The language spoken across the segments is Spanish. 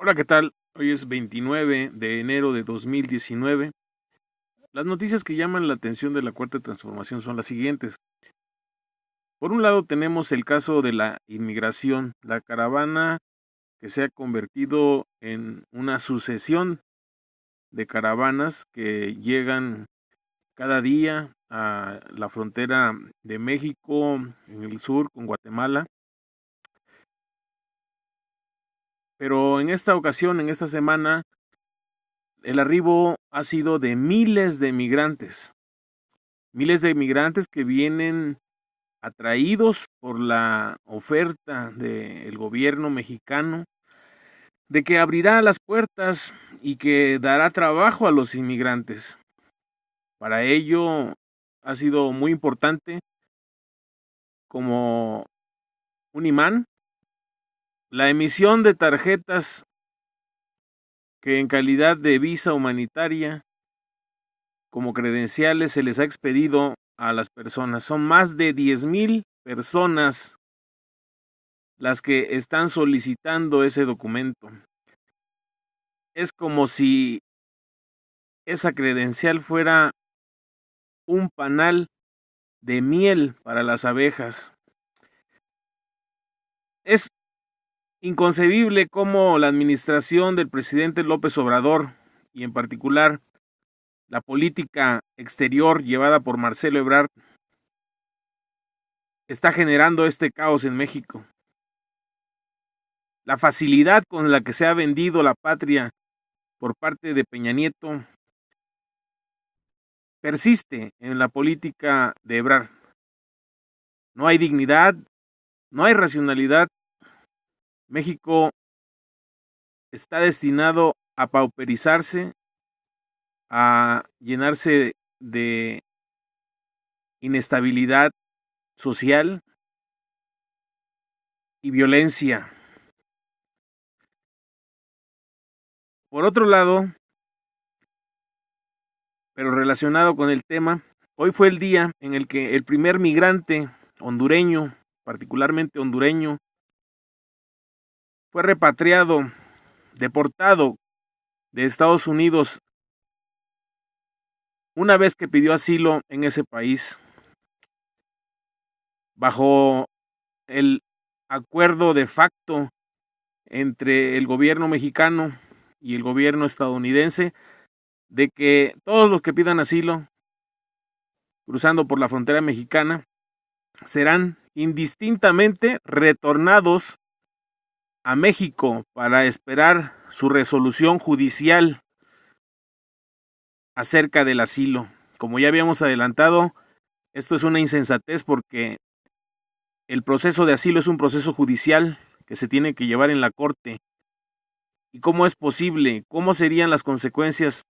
Hola, ¿qué tal? Hoy es 29 de enero de 2019. Las noticias que llaman la atención de la Cuarta Transformación son las siguientes. Por un lado tenemos el caso de la inmigración, la caravana que se ha convertido en una sucesión de caravanas que llegan cada día a la frontera de México en el sur con Guatemala. Pero en esta ocasión, en esta semana, el arribo ha sido de miles de migrantes que vienen atraídos por la oferta del gobierno mexicano de que abrirá las puertas y que dará trabajo a los inmigrantes. Para ello ha sido muy importante como un imán la emisión de tarjetas que en calidad de visa humanitaria como credenciales se les ha expedido a las personas. Son más de 10,000 personas las que están solicitando ese documento. Es como si esa credencial fuera un panal de miel para las abejas. Es inconcebible cómo la administración del presidente López Obrador, y en particular la política exterior llevada por Marcelo Ebrard, está generando este caos en México. La facilidad con la que se ha vendido la patria por parte de Peña Nieto persiste en la política de Ebrard. No hay dignidad, no hay racionalidad. México está destinado a pauperizarse, a llenarse de inestabilidad social y violencia. Por otro lado, pero relacionado con el tema, hoy fue el día en el que el primer migrante hondureño, particularmente hondureño, fue repatriado, deportado de Estados Unidos una vez que pidió asilo en ese país, bajo el acuerdo de facto entre el gobierno mexicano y el gobierno estadounidense de que todos los que pidan asilo cruzando por la frontera mexicana serán indistintamente retornados a México para esperar su resolución judicial acerca del asilo. Como ya habíamos adelantado, esto es una insensatez porque el proceso de asilo es un proceso judicial que se tiene que llevar en la corte. ¿Y cómo es posible? ¿Cómo serían las consecuencias?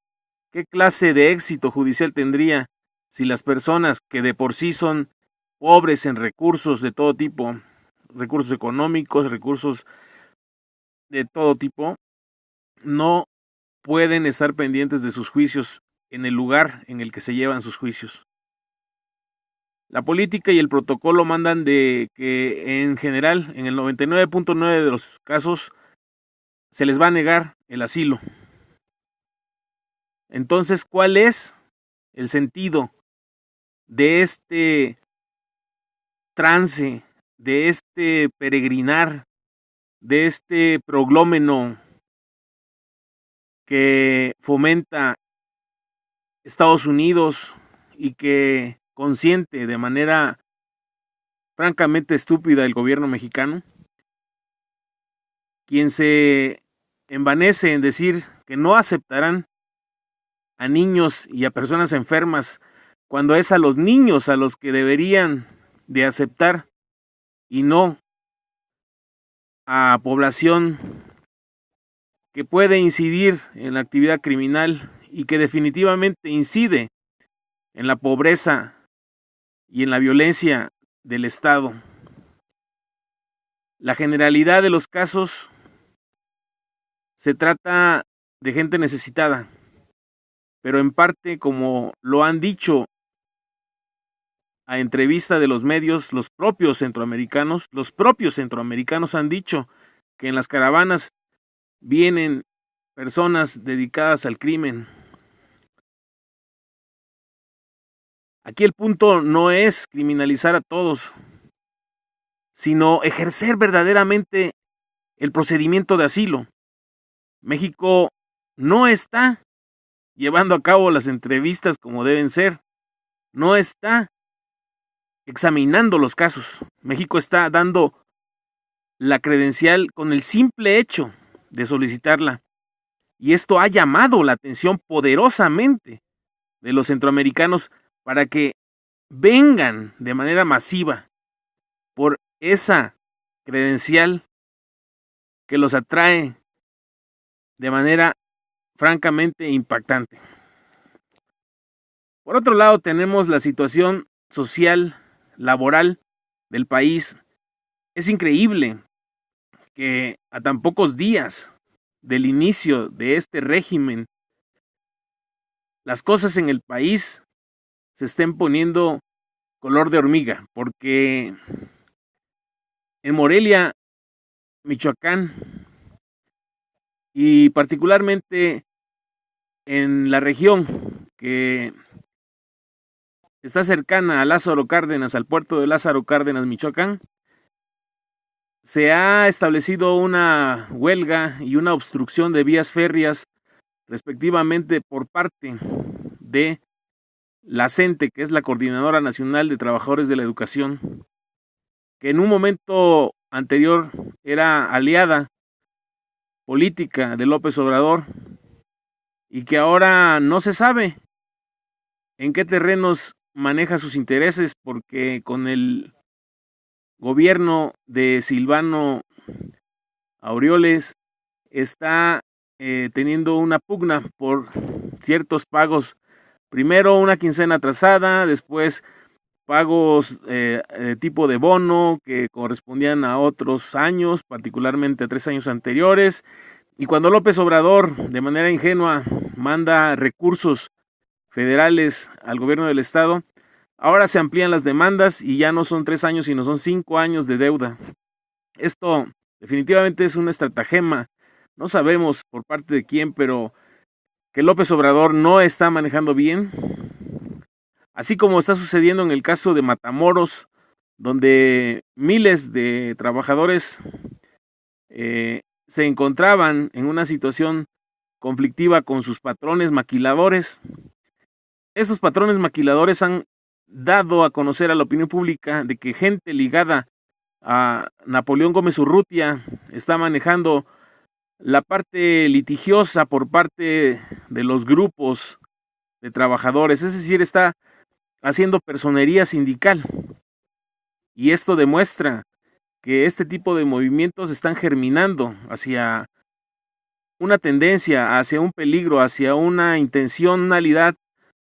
¿Qué clase de éxito judicial tendría si las personas que de por sí son pobres en recursos de todo tipo, recursos económicos, recursos de todo tipo, no pueden estar pendientes de sus juicios en el lugar en el que se llevan sus juicios? La política y el protocolo mandan de que en general, en el 99.9 de los casos, se les va a negar el asilo. Entonces, ¿cuál es el sentido de este trance, de este peregrinar, de este proglómeno que fomenta Estados Unidos y que consiente de manera francamente estúpida el gobierno mexicano, quien se envanece en decir que no aceptarán a niños y a personas enfermas cuando es a los niños a los que deberían de aceptar y no a población que puede incidir en la actividad criminal y que definitivamente incide en la pobreza y en la violencia del Estado. La generalidad de los casos se trata de gente necesitada, pero en parte, como lo han dicho a entrevista de los medios, los propios centroamericanos han dicho que en las caravanas vienen personas dedicadas al crimen. Aquí el punto no es criminalizar a todos, sino ejercer verdaderamente el procedimiento de asilo. México no está llevando a cabo las entrevistas como deben ser, no está examinando los casos. México está dando la credencial con el simple hecho de solicitarla. Y esto ha llamado la atención poderosamente de los centroamericanos para que vengan de manera masiva por esa credencial que los atrae de manera francamente impactante. Por otro lado, tenemos la situación social, laboral del país. Es increíble que a tan pocos días del inicio de este régimen, las cosas en el país se estén poniendo color de hormiga, porque en Morelia, Michoacán, y particularmente en la región que está cercana a Lázaro Cárdenas, al puerto de Lázaro Cárdenas, Michoacán, se ha establecido una huelga y una obstrucción de vías férreas, respectivamente, por parte de la CENTE, que es la Coordinadora Nacional de Trabajadores de la Educación, que en un momento anterior era aliada política de López Obrador y que ahora no se sabe en qué terrenos maneja sus intereses, porque con el gobierno de Silvano Aureoles está teniendo una pugna por ciertos pagos. Primero una quincena atrasada, después pagos tipo de bono que correspondían a otros años, particularmente a 3 años anteriores. Y cuando López Obrador, de manera ingenua, manda recursos federales al gobierno del estado, ahora se amplían las demandas y ya no son 3 años, sino son 5 años de deuda. Esto definitivamente es una estratagema. No sabemos por parte de quién, pero que López Obrador no está manejando bien. Así como está sucediendo en el caso de Matamoros, donde miles de trabajadores se encontraban en una situación conflictiva con sus patrones maquiladores. Estos patrones maquiladores han dado a conocer a la opinión pública de que gente ligada a Napoleón Gómez Urrutia está manejando la parte litigiosa por parte de los grupos de trabajadores, es decir, está haciendo personería sindical. Y esto demuestra que este tipo de movimientos están germinando hacia una tendencia, hacia un peligro, hacia una intencionalidad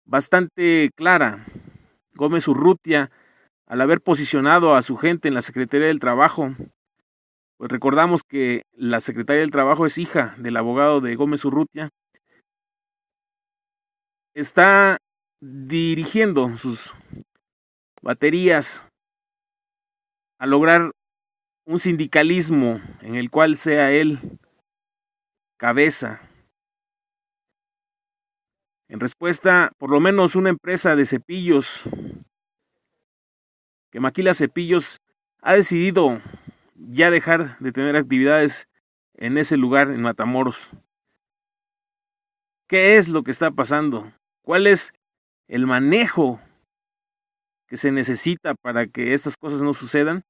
bastante clara. Gómez Urrutia, al haber posicionado a su gente en la Secretaría del Trabajo, pues recordamos que la Secretaría del Trabajo es hija del abogado de Gómez Urrutia, está dirigiendo sus baterías a lograr un sindicalismo en el cual sea él cabeza. En respuesta, por lo menos una empresa de cepillos que maquila cepillos ha decidido ya dejar de tener actividades en ese lugar, en Matamoros. ¿Qué es lo que está pasando? ¿Cuál es el manejo que se necesita para que estas cosas no sucedan?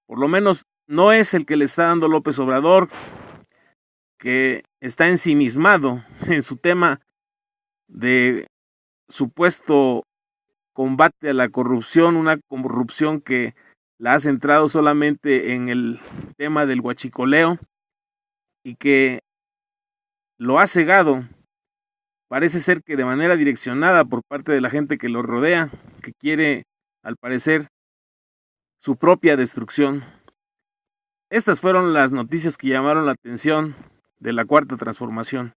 Por lo menos no es el que le está dando López Obrador, que está ensimismado en su tema de supuesto combate a la corrupción, una corrupción que la ha centrado solamente en el tema del huachicoleo y que lo ha cegado. Parece ser que de manera direccionada por parte de la gente que lo rodea, que quiere, al parecer, su propia destrucción. Estas fueron las noticias que llamaron la atención de la Cuarta Transformación.